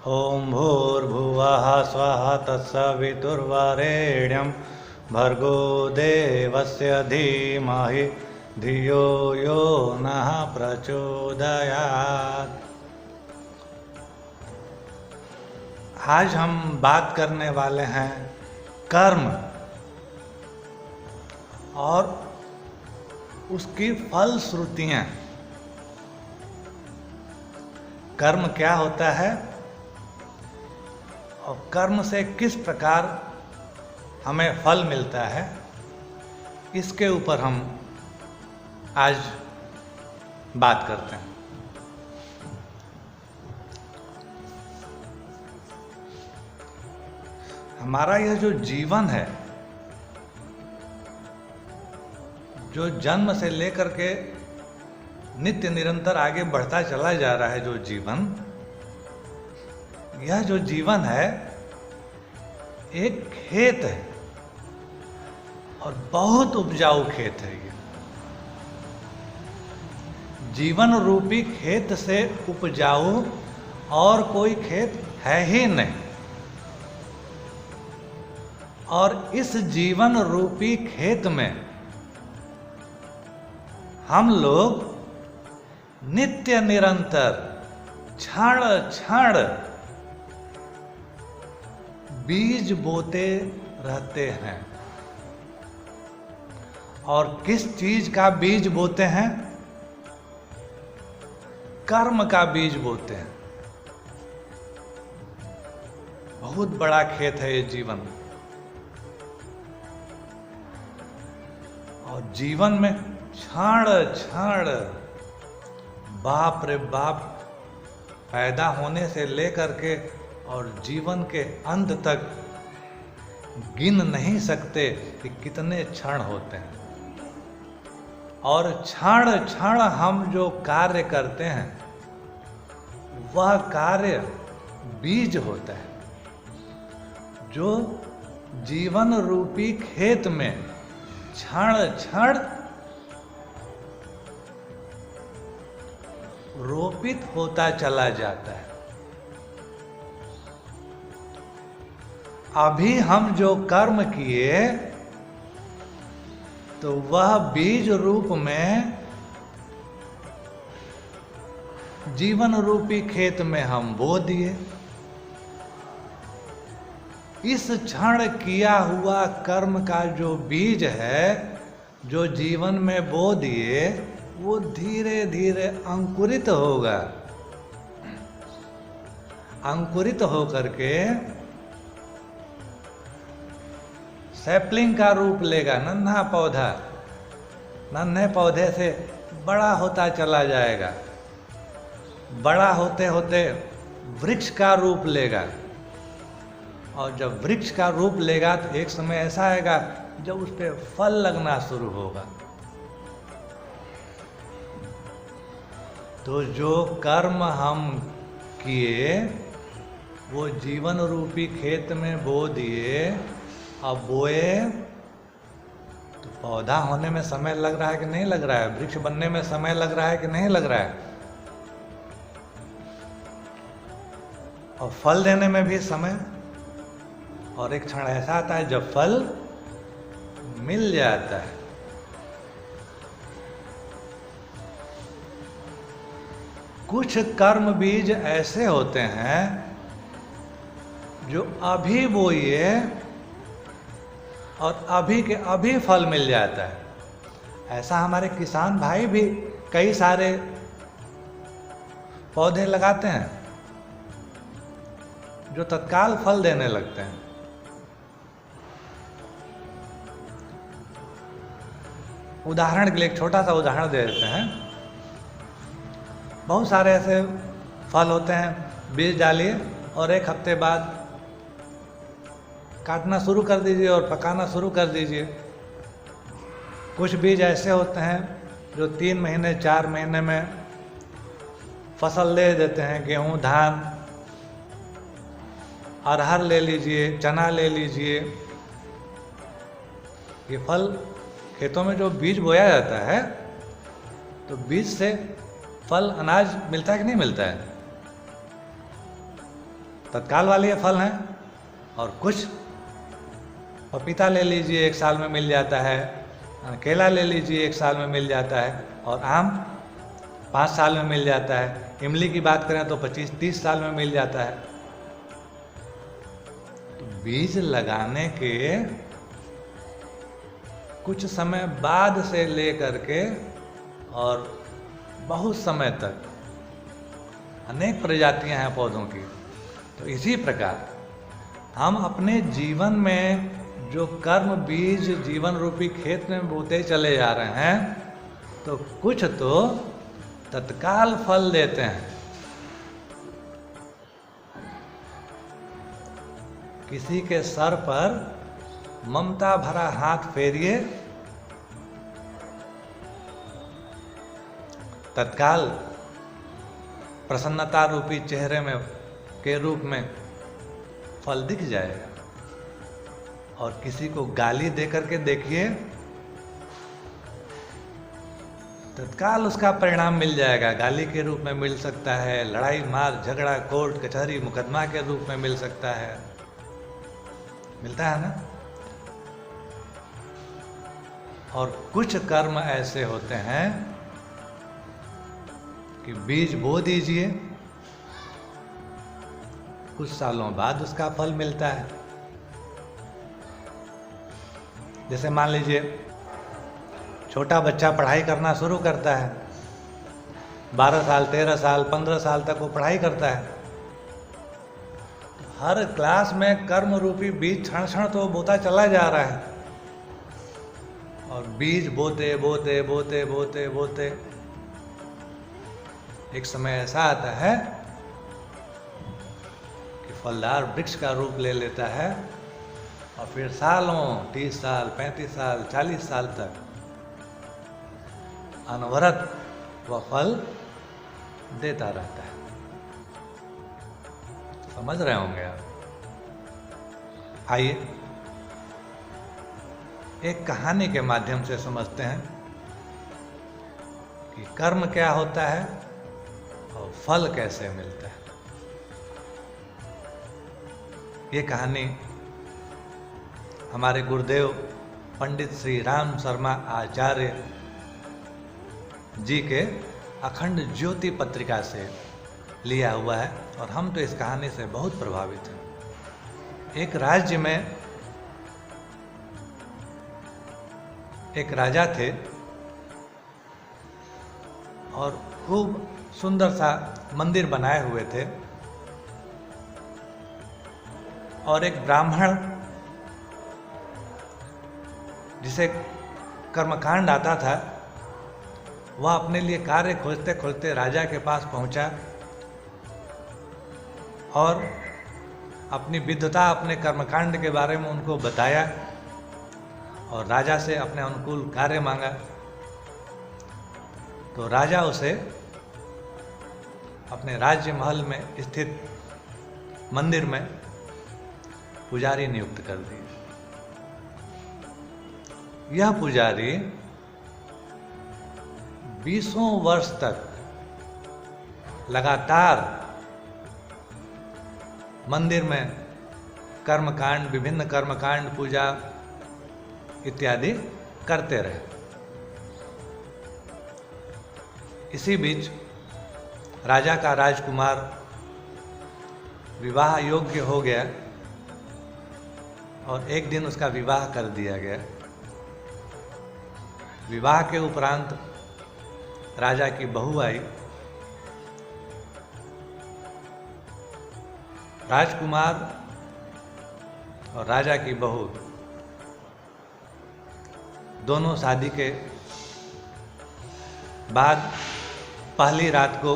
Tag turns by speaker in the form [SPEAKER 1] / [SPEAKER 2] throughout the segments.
[SPEAKER 1] ओम भूर्भुवः स्वः तत्सवितुर्वरेण्यं भर्गो देवस्य धीमहि धियो यो नः प्रचोदयात्। आज हम बात करने वाले हैं कर्म और उसकी फलश्रुतियाँ। कर्म क्या होता है और कर्म से किस प्रकार हमें फल मिलता है, इसके ऊपर हम आज बात करते हैं। हमारा यह जो जीवन है, जो जन्म से लेकर के नित्य निरंतर आगे बढ़ता चला जा रहा है, जो जीवन, यह जो जीवन है एक खेत है और बहुत उपजाऊ खेत है। ये जीवन रूपी खेत से उपजाऊ और कोई खेत है ही नहीं। और इस जीवन रूपी खेत में हम लोग नित्य निरंतर क्षण क्षण बीज बोते रहते हैं। और किस चीज का बीज बोते हैं? कर्म का बीज बोते हैं। बहुत बड़ा खेत है ये जीवन। और जीवन में क्षण क्षण, बाप रे बाप, पैदा होने से लेकर के और जीवन के अंत तक गिन नहीं सकते कि कितने क्षण होते हैं। और क्षण क्षण हम जो कार्य करते हैं वह कार्य बीज होता है, जो जीवन रूपी खेत में क्षण क्षण रोपित होता चला जाता है। अभी हम जो कर्म किए तो वह बीज रूप में जीवन रूपी खेत में हम बो दिए। इस क्षण किया हुआ कर्म का जो बीज है, जो जीवन में बो दिए, वो धीरे धीरे अंकुरित होगा। अंकुरित होकर के सैपलिंग का रूप लेगा, नन्हा पौधा। नन्हे पौधे से बड़ा होता चला जाएगा। बड़ा होते होते वृक्ष का रूप लेगा। और जब वृक्ष का रूप लेगा तो एक समय ऐसा आएगा जब उस पर फल लगना शुरू होगा। तो जो कर्म हम किए वो जीवन रूपी खेत में बो दिए। अब बोए तो पौधा होने में समय लग रहा है कि नहीं लग रहा है? वृक्ष बनने में समय लग रहा है कि नहीं लग रहा है? और फल देने में भी समय। और एक क्षण ऐसा आता है जब फल मिल जाता है। कुछ कर्म बीज ऐसे होते हैं जो अभी बोए और अभी के अभी फल मिल जाता है। ऐसा हमारे किसान भाई भी कई सारे पौधे लगाते हैं जो तत्काल फल देने लगते हैं। उदाहरण के लिए एक छोटा सा उदाहरण दे देते हैं। बहुत सारे ऐसे फल होते हैं, बीज डालिए और एक हफ्ते बाद काटना शुरू कर दीजिए और पकाना शुरू कर दीजिए। कुछ बीज ऐसे होते हैं जो 3 महीने 4 महीने में फसल दे देते हैं। गेहूं, धान, अरहर ले लीजिए, चना ले लीजिए। ये फल खेतों में जो बीज बोया जाता है तो बीज से फल, अनाज मिलता है कि नहीं मिलता है? तत्काल वाले फल हैं, और कुछ पपीता ले लीजिए 1 साल में मिल जाता है, केला ले लीजिए 1 साल में मिल जाता है, और आम 5 साल में मिल जाता है। इमली की बात करें तो 25-30 साल में मिल जाता है। तो बीज लगाने के कुछ समय बाद से लेकर के और बहुत समय तक अनेक प्रजातियां हैं पौधों की। तो इसी प्रकार हम अपने जीवन में जो कर्म बीज जीवन रूपी खेत में बोते चले जा रहे हैं, तो कुछ तो तत्काल फल देते हैं। किसी के सर पर ममता भरा हाथ फेरिए, तत्काल प्रसन्नता रूपी चेहरे में के रूप में फल दिख जाएगा। और किसी को गाली देकर के देखिए, तत्काल उसका परिणाम मिल जाएगा। गाली के रूप में मिल सकता है, लड़ाई मार झगड़ा कोर्ट कचहरी मुकदमा के रूप में मिल सकता है, मिलता है ना। और कुछ कर्म ऐसे होते हैं कि बीज बो दीजिए, कुछ सालों बाद उसका फल मिलता है। जैसे मान लीजिए छोटा बच्चा पढ़ाई करना शुरू करता है, 12 साल 13 साल 15 साल तक वो पढ़ाई करता है। हर क्लास में कर्म रूपी बीज क्षण क्षण तो बोता चला जा रहा है, और बीज बोते बोते बोते बोते बोते एक समय ऐसा आता है कि फलदार वृक्ष का रूप ले लेता है, और फिर सालों 30 साल 35 साल 40 साल तक अनवरत वह फल देता रहता है। समझ रहे होंगे आप। आइए एक कहानी के माध्यम से समझते हैं कि कर्म क्या होता है और फल कैसे मिलता है। ये कहानी हमारे गुरुदेव पंडित श्री राम शर्मा आचार्य जी के अखंड ज्योति पत्रिका से लिया हुआ है, और हम तो इस कहानी से बहुत प्रभावित हैं। एक राज्य में एक राजा थे, और खूब सुंदर सा मंदिर बनाए हुए थे, और एक ब्राह्मण जिसे कर्मकांड आता था, वह अपने लिए कार्य खोजते खोजते राजा के पास पहुंचा, और अपनी विद्वता अपने कर्मकांड के बारे में उनको बताया, और राजा से अपने अनुकूल कार्य मांगा। तो राजा उसे अपने राज्य महल में स्थित मंदिर में पुजारी नियुक्त कर दिया। यह पुजारी 20 वर्ष तक लगातार मंदिर में कर्मकांड, विभिन्न कर्मकांड, पूजा इत्यादि करते रहे। इसी बीच राजा का राजकुमार विवाह योग्य हो गया, और एक दिन उसका विवाह कर दिया गया। विवाह के उपरांत राजा की बहू आई। राजकुमार और राजा की बहू दोनों शादी के बाद पहली रात को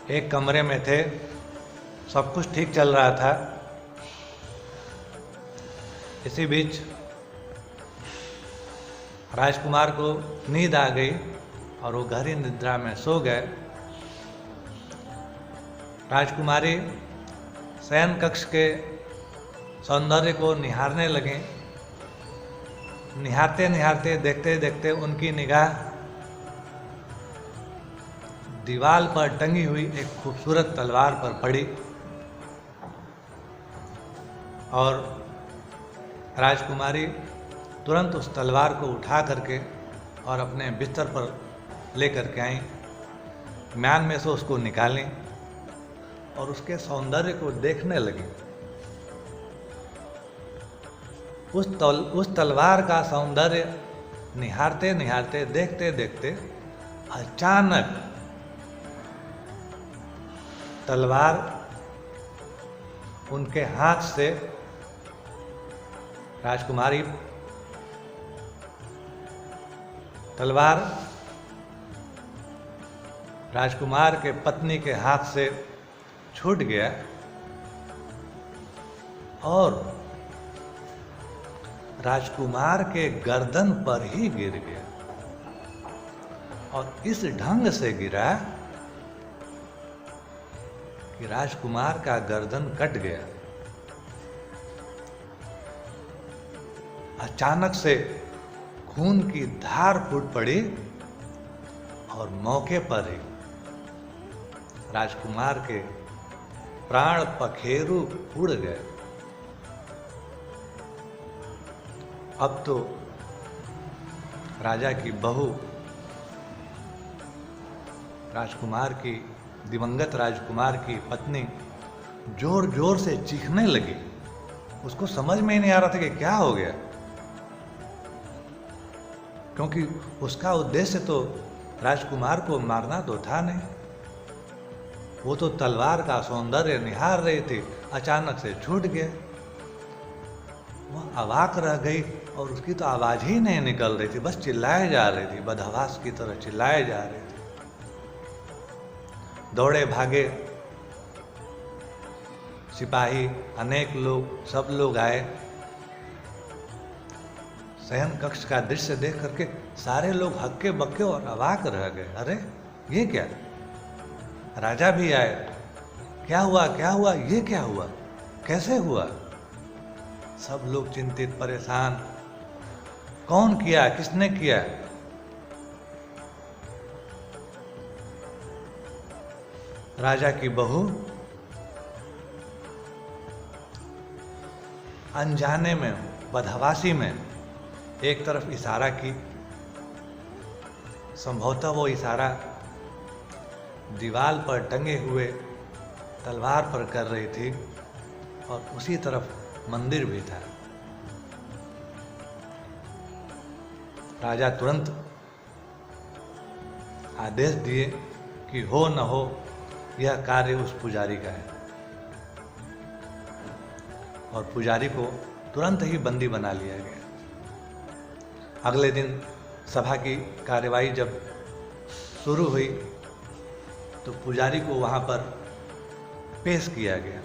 [SPEAKER 1] एक कमरे में थे, सब कुछ ठीक चल रहा था। इसी बीच राजकुमार को नींद आ गई, और वो गहरी निद्रा में सो गए। राजकुमारी शयन कक्ष के सौंदर्य को निहारने लगे। निहारते निहारते देखते देखते उनकी निगाह दीवार पर टंगी हुई एक खूबसूरत तलवार पर पड़ी और राजकुमारी तुरंत उस तलवार को उठा करके और अपने बिस्तर पर ले करके आई, म्यान में से उसको निकाली और उसके सौंदर्य को देखने लगी। उस तलवार का सौंदर्य निहारते निहारते, देखते देखते अचानक तलवार उनके हाथ से, राजकुमारी तलवार राजकुमार के पत्नी के हाथ से छूट गया और राजकुमार के गर्दन पर ही गिर गया और इस ढंग से गिरा कि राजकुमार का गर्दन कट गया। अचानक से खून की धार फूट पड़ी और मौके पर ही राजकुमार के प्राण पखेरु उड़ गए। अब तो राजा की बहू राजकुमार की, दिवंगत राजकुमार की पत्नी जोर जोर से चीखने लगी। उसको समझ में ही नहीं आ रहा था कि क्या हो गया, क्योंकि उसका उद्देश्य तो राजकुमार को मारना तो था नहीं। वो तो तलवार का सौंदर्य निहार रही थी, अचानक से छूट गया। वह अवाक रह गई और उसकी तो आवाज ही नहीं निकल रही थी, बस चिल्लाए जा रही थी, बदहवास की तरह चिल्लाए जा रहे थे। दौड़े भागे सिपाही, अनेक लोग, सब लोग आए। शयन कक्ष का दृश्य देख करके सारे लोग हक्के बक्के और अवाक रह गए। अरे ये क्या, राजा भी आए, क्या हुआ क्या हुआ, ये क्या हुआ, कैसे हुआ? सब लोग चिंतित परेशान, कौन किया, किसने किया? राजा की बहू अनजाने में, बदहवासी में एक तरफ इशारा की। संभवतः वो इशारा दीवार पर टंगे हुए तलवार पर कर रही थी और उसी तरफ मंदिर भी था। राजा तुरंत आदेश दिए कि हो न हो यह कार्य उस पुजारी का है, और पुजारी को तुरंत ही बंदी बना लिया गया। अगले दिन सभा की कार्यवाही जब शुरू हुई तो पुजारी को वहां पर पेश किया गया।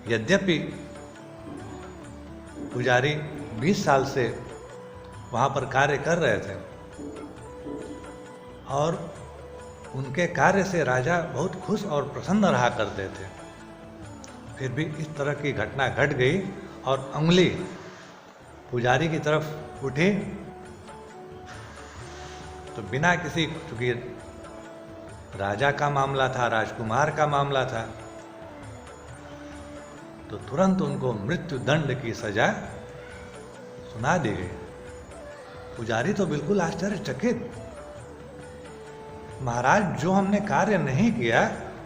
[SPEAKER 1] यद्यपि पुजारी 20 साल से वहां पर कार्य कर रहे थे और उनके कार्य से राजा बहुत खुश और प्रसन्न रहा करते थे, फिर भी इस तरह की घटना घट गई और उंगली पुजारी की तरफ उठी तो बिना किसी, क्योंकि राजा का मामला था, राजकुमार का मामला था, तो तुरंत उनको मृत्यु दंड की सजा सुना दी गई। पुजारी तो बिल्कुल आश्चर्यचकित, महाराज जो हमने कार्य नहीं किया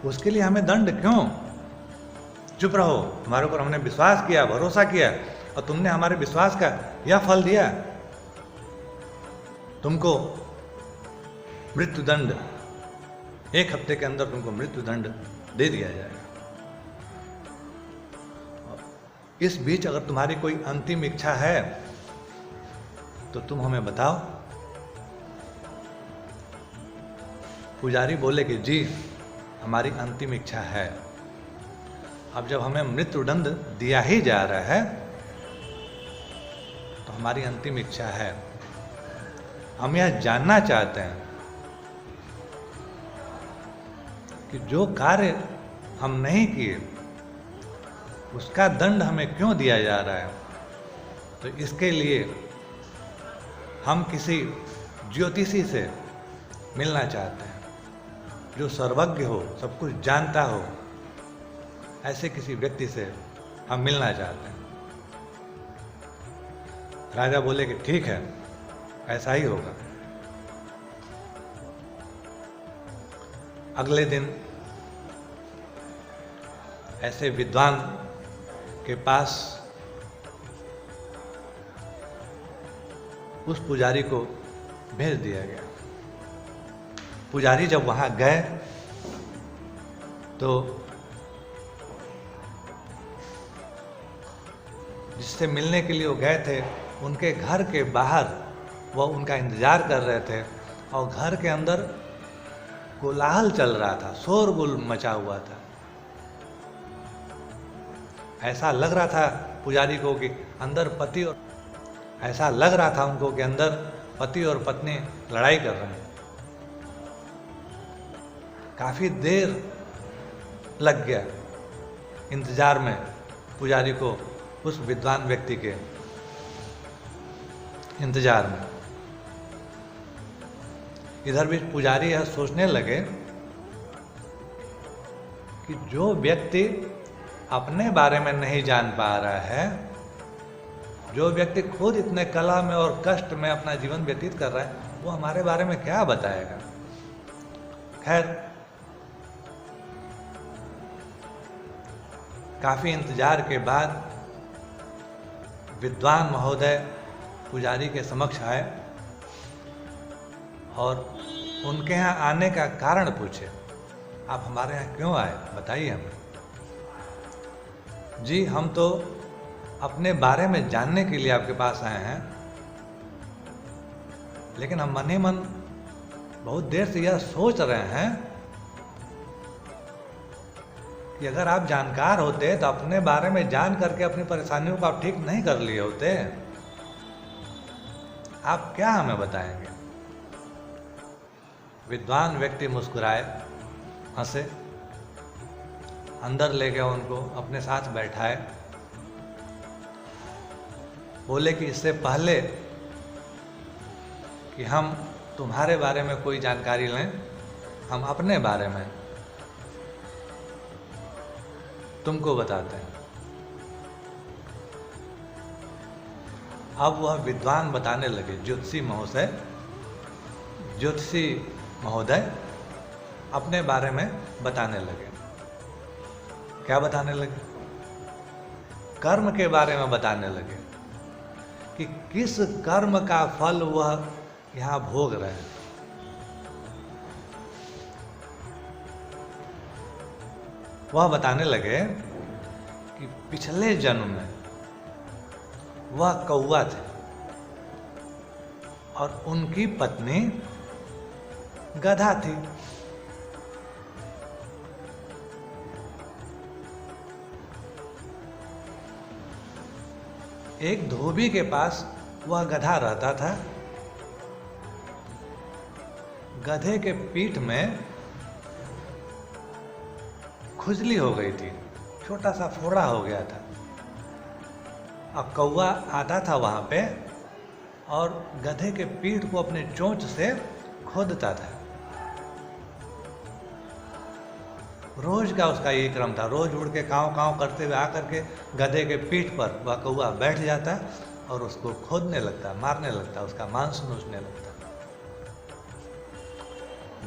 [SPEAKER 1] उसके लिए हमें दंड क्यों? चुप रहो, तुम्हारे ऊपर हमने विश्वास किया, भरोसा किया और तुमने हमारे विश्वास का यह फल दिया। तुमको मृत्यु दंड, 1 हफ्ते के अंदर तुमको मृत्यु दंड दे दिया जाएगा। इस बीच अगर तुम्हारी कोई अंतिम इच्छा है तो तुम हमें बताओ। पुजारी बोले कि जी हमारी अंतिम इच्छा है। अब जब हमें मृत्युदंड दिया ही जा रहा है तो हमारी अंतिम इच्छा है, हम यह जानना चाहते हैं कि जो कार्य हम नहीं किए उसका दंड हमें क्यों दिया जा रहा है। तो इसके लिए हम किसी ज्योतिषी से मिलना चाहते हैं, जो सर्वज्ञ हो, सब कुछ जानता हो, ऐसे किसी व्यक्ति से हम मिलना चाहते हैं। राजा बोले कि ठीक है, ऐसा ही होगा। अगले दिन ऐसे विद्वान के पास उस पुजारी को भेज दिया गया। पुजारी जब वहां गए तो जिससे मिलने के लिए वो गए थे, उनके घर के बाहर वह उनका इंतजार कर रहे थे और घर के अंदर कोलाहल चल रहा था, शोरगुल मचा हुआ था। ऐसा लग रहा था पुजारी को कि अंदर पति और ऐसा लग रहा था उनको कि अंदर पति और पत्नी लड़ाई कर रहे हैं। काफी देर लग गया इंतजार में पुजारी को, उस विद्वान व्यक्ति के इंतजार में। इधर भी पुजारी यह सोचने लगे कि जो व्यक्ति अपने बारे में नहीं जान पा रहा है, जो व्यक्ति खुद इतने कला में और कष्ट में अपना जीवन व्यतीत कर रहा है, वो हमारे बारे में क्या बताएगा। खैर, काफी इंतजार के बाद विद्वान महोदय पुजारी के समक्ष आए और उनके यहाँ आने का कारण पूछे। आप हमारे यहाँ क्यों आए, बताइए हमें। जी, हम तो अपने बारे में जानने के लिए आपके पास आए हैं, लेकिन हम मन ही मन बहुत देर से यह सोच रहे हैं कि अगर आप जानकार होते तो अपने बारे में जान करके अपनी परेशानियों को आप ठीक नहीं कर लिए होते। आप क्या हमें बताएंगे। विद्वान व्यक्ति मुस्कुराए, हंसे, अंदर ले गए उनको, अपने साथ बैठाए, बोले कि इससे पहले कि हम तुम्हारे बारे में कोई जानकारी लें, हम अपने बारे में तुमको बताते हैं। अब वह विद्वान बताने लगे, ज्योतिषी महोदय अपने बारे में बताने लगे। क्या बताने लगे? कर्म के बारे में बताने लगे कि किस कर्म का फल वह यहाँ भोग रहे हैं। वह बताने लगे कि पिछले जन्म में वह कौवा थे और उनकी पत्नी गधा थी। एक धोबी के पास वह गधा रहता था। गधे के पीठ में खुजली हो गई थी, छोटा सा फोड़ा हो गया था। अब कौवा आता था वहां पे और गधे के पीठ को अपने चोंच से खोदता था। रोज का उसका यही क्रम था। रोज उड़ के काँव काँव करते हुए आकर के गधे के पीठ पर वह कौवा बैठ जाता और उसको खोदने लगता, मारने लगता, उसका मांस नोचने लगता।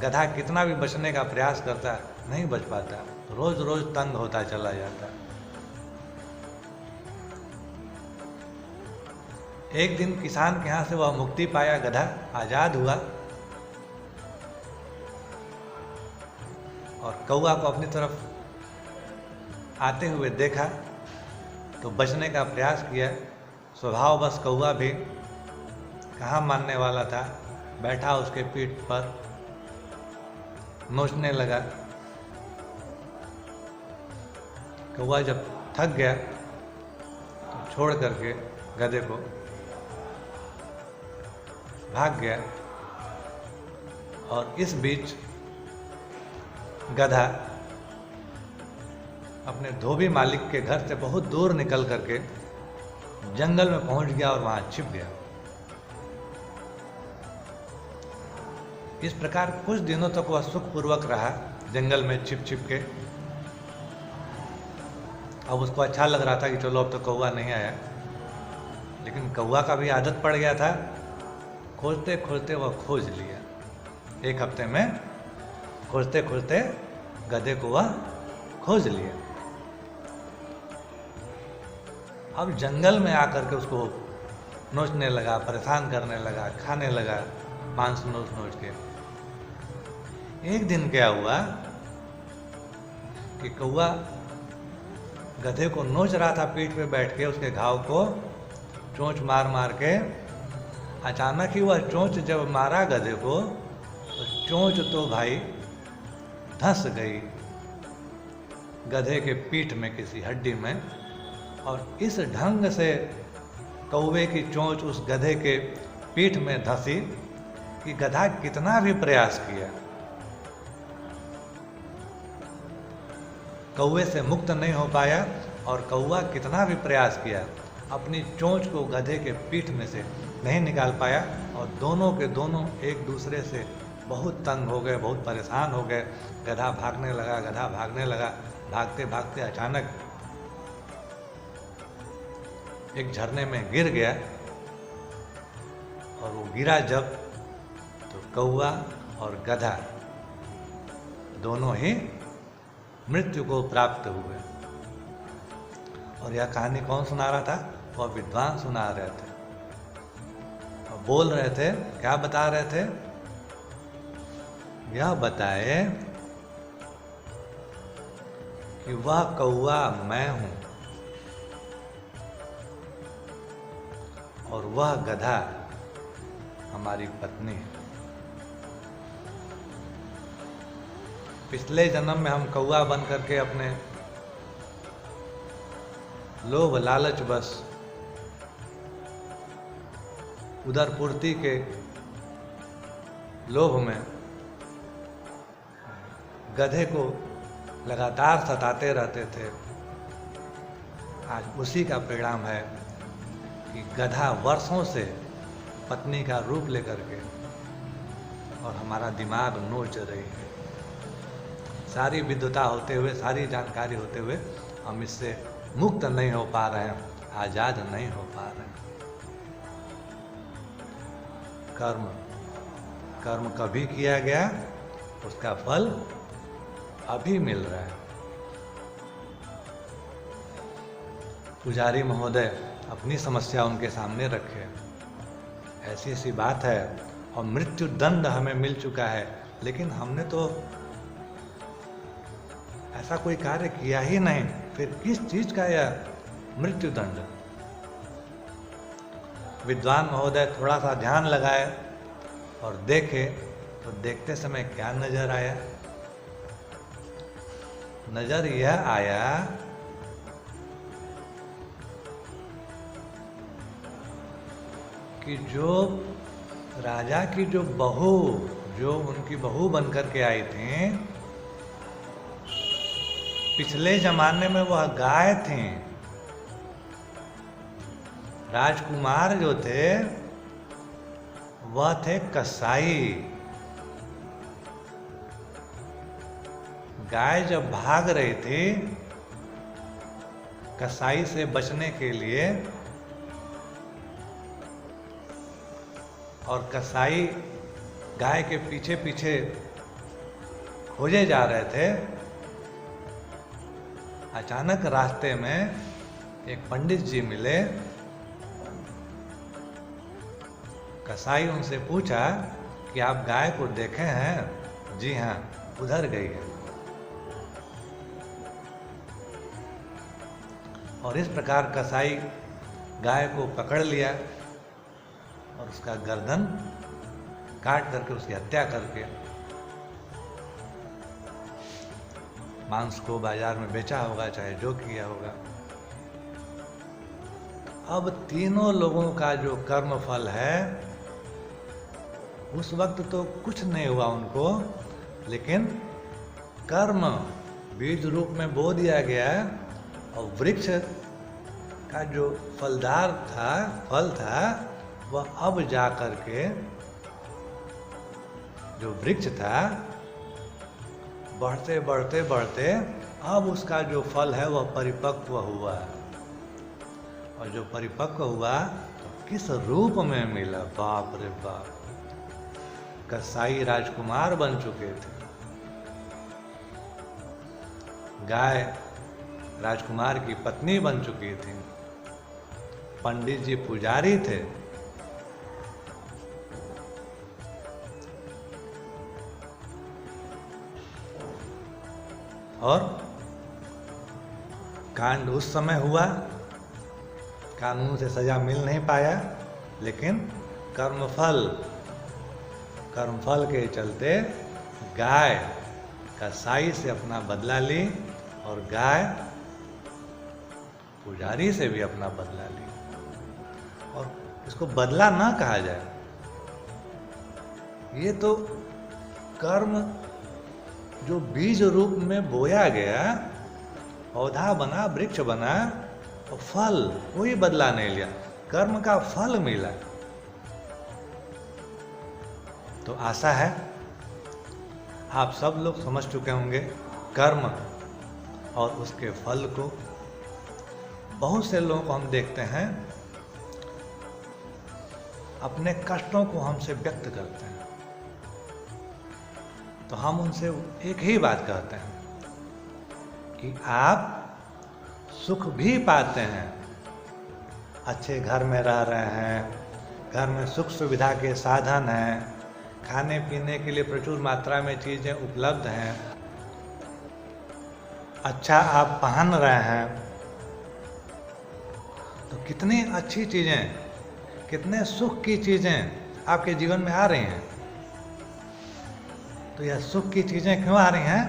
[SPEAKER 1] गधा कितना भी बचने का प्रयास करता, नहीं बच पाता, रोज रोज तंग होता चला जाता। एक दिन किसान के यहाँ से वह मुक्ति पाया, गधा आजाद हुआ और कौवा को अपनी तरफ आते हुए देखा तो बचने का प्रयास किया। स्वभाव बस कौवा भी कहाँ मानने वाला था, बैठा उसके पीठ पर नोचने लगा। कौवा जब थक गया तो छोड़ करके गधे को भाग गया और इस बीच गधा अपने धोबी मालिक के घर से बहुत दूर निकल करके जंगल में पहुंच गया और वहां छिप गया। इस प्रकार कुछ दिनों तक वह सुखपूर्वक रहा जंगल में छिप छिप के। अब उसको अच्छा लग रहा था कि चलो अब तो कौवा नहीं आया, लेकिन कौवा का भी आदत पड़ गया था। खोजते खोजते वह खोज लिया, एक हफ्ते में खोजते खोजते गधे को वह खोज लिया। अब जंगल में आकर के उसको नोचने लगा, परेशान करने लगा, खाने लगा मांस नोच नोच के। एक दिन क्या हुआ कि कौवा गधे को नोच रहा था पीठ पे बैठ के, उसके घाव को चोंच मार मार के। अचानक ही वह चोंच जब मारा गधे को, तो चोंच तो भाई धंस गई गधे के पीठ में किसी हड्डी में, और इस ढंग से कौवे की चोंच उस गधे के पीठ में धंसी कि गधा कितना भी प्रयास किया कौवे से मुक्त नहीं हो पाया। और कौवा कितना भी प्रयास किया अपनी चोंच को गधे के पीठ में से नहीं निकाल पाया, और दोनों के दोनों एक दूसरे से बहुत तंग हो गए, बहुत परेशान हो गए। गधा भागने लगा, गधा भागने लगा। भागते भागते अचानक एक झरने में गिर गया, और वो गिरा जब, तो कौवा और गधा दोनों ही मृत्यु को प्राप्त हुए। और यह कहानी कौन सुना रहा था? वह विद्वान सुना रहे थे, और बोल रहे थे, क्या बता रहे थे? यह बताए कि वह कौवा मैं हूं और वह गधा हमारी पत्नी है। पिछले जन्म में हम कौवा बन करके अपने लोभ लालच बस उदर पूर्ति के लोभ में गधे को लगातार सताते रहते थे। आज उसी का परिणाम है कि गधा वर्षों से पत्नी का रूप लेकर के और हमारा दिमाग नोच रही है। सारी विद्वता होते हुए, सारी जानकारी होते हुए हम इससे मुक्त नहीं हो पा रहे हैं, आजाद नहीं हो पा रहे हैं। कर्म कभी किया गया, उसका फल अभी मिल रहा है। पुजारी महोदय अपनी समस्या उनके सामने रखे, ऐसी ऐसी बात है और मृत्यु दंड हमें मिल चुका है, लेकिन हमने तो ऐसा कोई कार्य किया ही नहीं, फिर किस चीज का यह मृत्यु दंड? विद्वान महोदय थोड़ा सा ध्यान लगाए और देखे, तो देखते समय क्या नजर आया? नजर यह आया कि जो राजा की जो बहू, जो उनकी बहू बनकर के आई थी, पिछले जमाने में वह गाय थी। राजकुमार जो थे वह थे कसाई। गाय जब भाग रही थी कसाई से बचने के लिए, और कसाई गाय के पीछे पीछे खोजे जा रहे थे, अचानक रास्ते में एक पंडित जी मिले। कसाई उनसे पूछा कि आप गाय को देखे हैं? जी हाँ, उधर गई है। और इस प्रकार कसाई गाय को पकड़ लिया और उसका गर्दन काट करके उसकी हत्या करके मांस को बाजार में बेचा होगा, चाहे जो किया होगा। अब तीनों लोगों का जो कर्म फल है, उस वक्त तो कुछ नहीं हुआ उनको, लेकिन कर्म बीज रूप में बो दिया गया, और वृक्ष का जो फलदार था, फल था, वह अब जा करके जो वृक्ष था बढ़ते बढ़ते बढ़ते अब उसका जो फल है वह परिपक्व हुआ, और जो परिपक्व हुआ तो किस रूप में मिला, बाप रे बाप, कसाई राजकुमार बन चुके थे, गाय राजकुमार की पत्नी बन चुकी थी, पंडित जी पुजारी थे, और कांड उस समय हुआ, कानून से सजा मिल नहीं पाया, लेकिन कर्मफल के चलते गाय कसाई से अपना बदला ली और गाय पुजारी से भी अपना बदला ली। और इसको बदला ना कहा जाए, ये तो कर्म जो बीज रूप में बोया गया, पौधा बना, वृक्ष बना, और फल कोई बदला नहीं लिया, कर्म का फल मिला। तो आशा है आप सब लोग समझ चुके होंगे कर्म और उसके फल को। बहुत से लोगों को हम देखते हैं अपने कष्टों को हमसे व्यक्त करते हैं, तो हम उनसे एक ही बात कहते हैं कि आप सुख भी पाते हैं, अच्छे घर में रह रहे हैं, घर में सुख सुविधा के साधन हैं, खाने पीने के लिए प्रचुर मात्रा में चीज़ें उपलब्ध हैं, अच्छा आप पहन रहे हैं, तो कितनी अच्छी चीज़ें, कितने सुख की चीज़ें आपके जीवन में आ रही हैं। तो यह सुख की चीज़ें क्यों आ रही हैं?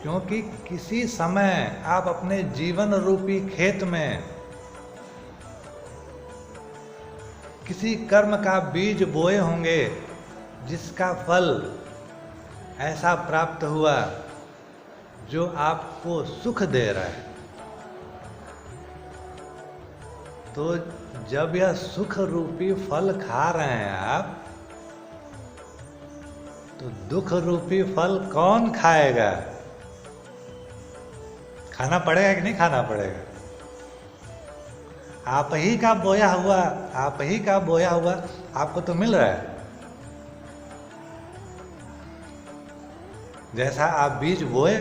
[SPEAKER 1] क्योंकि किसी समय आप अपने जीवन रूपी खेत में किसी कर्म का बीज बोए होंगे, जिसका फल ऐसा प्राप्त हुआ जो आपको सुख दे रहा है। तो जब यह सुख रूपी फल खा रहे हैं आप, तो दुख रूपी फल कौन खाएगा? खाना पड़ेगा कि नहीं खाना पड़ेगा? आप ही का बोया हुआ आपको तो मिल रहा है। जैसा आप बीज बोए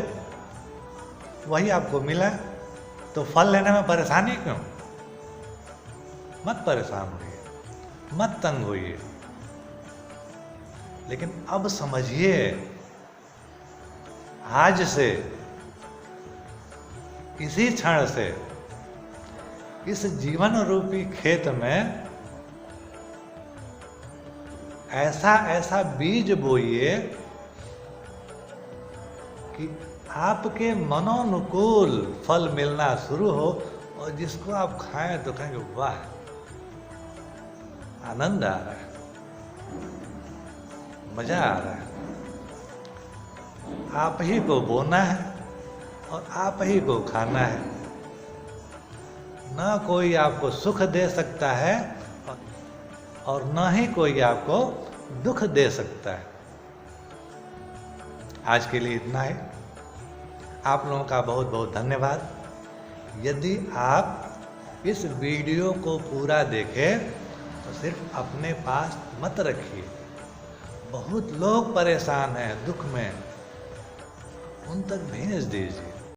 [SPEAKER 1] वही आपको मिला, तो फल लेने में परेशानी क्यों? मत परेशान होइए, मत तंग होइए, लेकिन अब समझिए, आज से, इसी क्षण से इस जीवन रूपी खेत में ऐसा ऐसा बीज बोइए कि आपके मनोनुकूल फल मिलना शुरू हो, और जिसको आप खाएं तो कहेंगे वाह, आनंद आ रहा है, मजा आ रहा है। आप ही को बोना है और आप ही को खाना है, ना कोई आपको सुख दे सकता है और ना ही कोई आपको दुख दे सकता है। आज के लिए इतना ही। आप लोगों का बहुत बहुत धन्यवाद। यदि आप इस वीडियो को पूरा देखें तो सिर्फ अपने पास मत रखिए, बहुत लोग परेशान हैं, दुख में, उन तक भेज दीजिए।